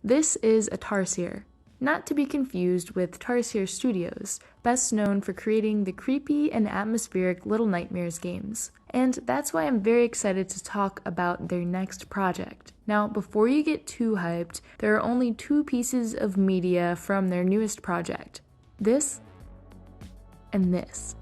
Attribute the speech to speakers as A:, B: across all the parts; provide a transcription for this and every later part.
A: This is a Tarsier, not to be confused with Tarsier Studios, best known for creating the creepy and atmospheric Little Nightmares games. And that's why I'm very excited to talk about their next project. Now, before you get too hyped, there are only two pieces of media from their newest project. This and this.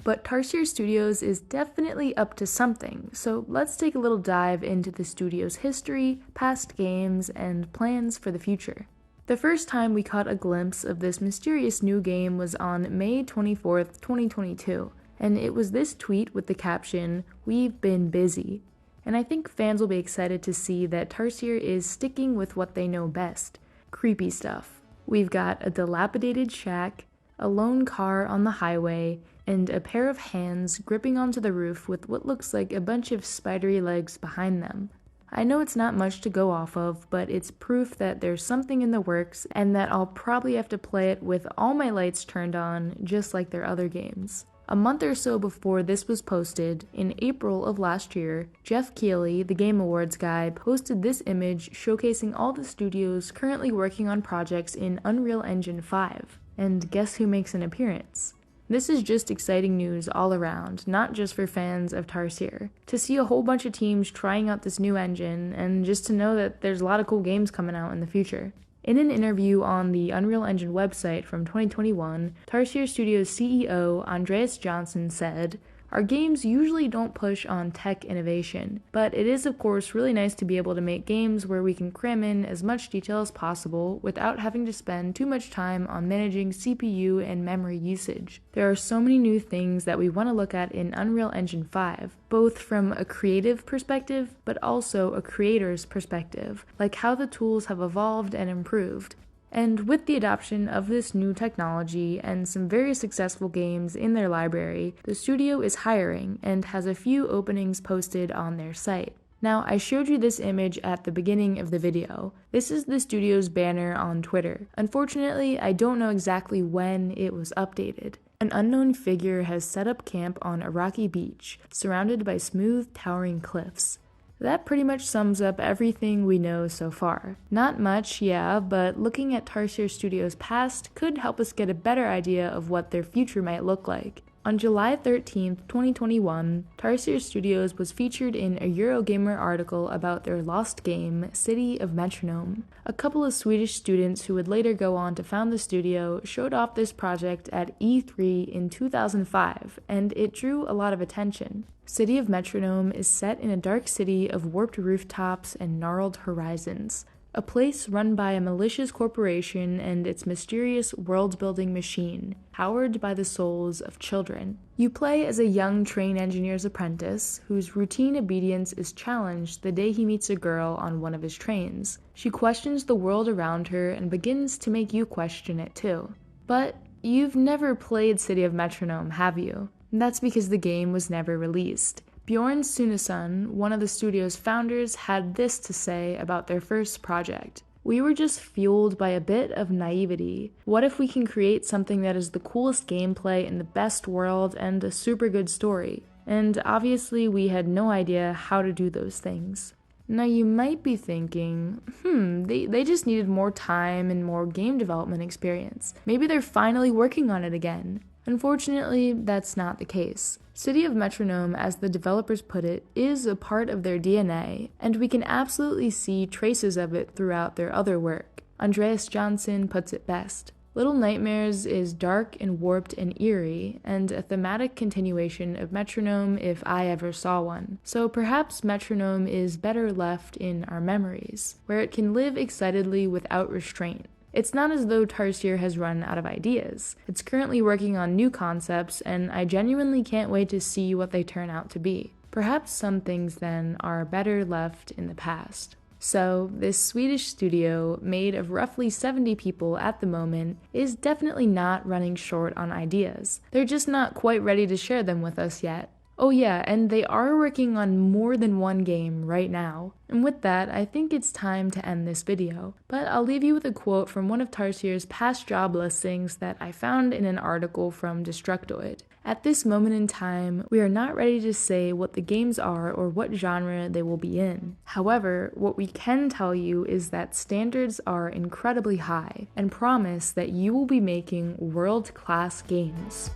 A: But Tarsier Studios is definitely up to something, so let's take a little dive into the studio's history, past games, and plans for the future. The first time we caught a glimpse of this mysterious new game was on May 24th, 2022, and it was this tweet with the caption, "We've been busy." And I think fans will be excited to see that Tarsier is sticking with what they know best, creepy stuff. We've got a dilapidated shack, a lone car on the highway, and a pair of hands gripping onto the roof with what looks like a bunch of spidery legs behind them. I know it's not much to go off of, but it's proof that there's something in the works and that I'll probably have to play it with all my lights turned on, just like their other games. A month or so before this was posted, in April of last year, Jeff Keighley, the Game Awards guy, posted this image showcasing all the studios currently working on projects in Unreal Engine 5. And guess who makes an appearance? This is just exciting news all around, not just for fans of Tarsier. To see a whole bunch of teams trying out this new engine, and just to know that there's a lot of cool games coming out in the future. In an interview on the Unreal Engine website from 2021, Tarsier Studios CEO Andreas Johnson said, "Our games usually don't push on tech innovation, but it is of course really nice to be able to make games where we can cram in as much detail as possible without having to spend too much time on managing CPU and memory usage. There are so many new things that we want to look at in Unreal Engine 5, both from a creative perspective but also a creator's perspective, like how the tools have evolved and improved. And with the adoption of this new technology and some very successful games in their library, the studio is hiring and has a few openings posted on their site." Now, I showed you this image at the beginning of the video. This is the studio's banner on Twitter. Unfortunately, I don't know exactly when it was updated. An unknown figure has set up camp on a rocky beach, surrounded by smooth, towering cliffs. That pretty much sums up everything we know so far. Not much, yeah, but looking at Tarsier Studios' past could help us get a better idea of what their future might look like. On July 13th, 2021, Tarsier Studios was featured in a Eurogamer article about their lost game, City of Metronome. A couple of Swedish students who would later go on to found the studio showed off this project at E3 in 2005, and it drew a lot of attention. City of Metronome is set in a dark city of warped rooftops and gnarled horizons. A place run by a malicious corporation and its mysterious world-building machine, powered by the souls of children. You play as a young train engineer's apprentice, whose routine obedience is challenged the day he meets a girl on one of his trains. She questions the world around her and begins to make you question it too. But you've never played City of Metronome, have you? That's because the game was never released. Bjorn Sunesson, one of the studio's founders, had this to say about their first project. "We were just fueled by a bit of naivety. What if we can create something that is the coolest gameplay in the best world and a super good story?" And obviously we had no idea how to do those things. Now you might be thinking, they just needed more time and more game development experience. Maybe they're finally working on it again. Unfortunately, that's not the case. City of Metronome, as the developers put it, is a part of their DNA, and we can absolutely see traces of it throughout their other work. Andreas Johnson puts it best. Little Nightmares is dark and warped and eerie, and a thematic continuation of Metronome if I ever saw one. So perhaps Metronome is better left in our memories, where it can live excitedly without restraint. It's not as though Tarsier has run out of ideas. It's currently working on new concepts, and I genuinely can't wait to see what they turn out to be. Perhaps some things, then, are better left in the past. So, this Swedish studio, made of roughly 70 people at the moment, is definitely not running short on ideas. They're just not quite ready to share them with us yet. Oh yeah, and they are working on more than one game right now. And with that, I think it's time to end this video. But I'll leave you with a quote from one of Tarsier's past job listings that I found in an article from Destructoid. At this moment in time, we are not ready to say what the games are or what genre they will be in. However, what we can tell you is that standards are incredibly high and promise that you will be making world-class games.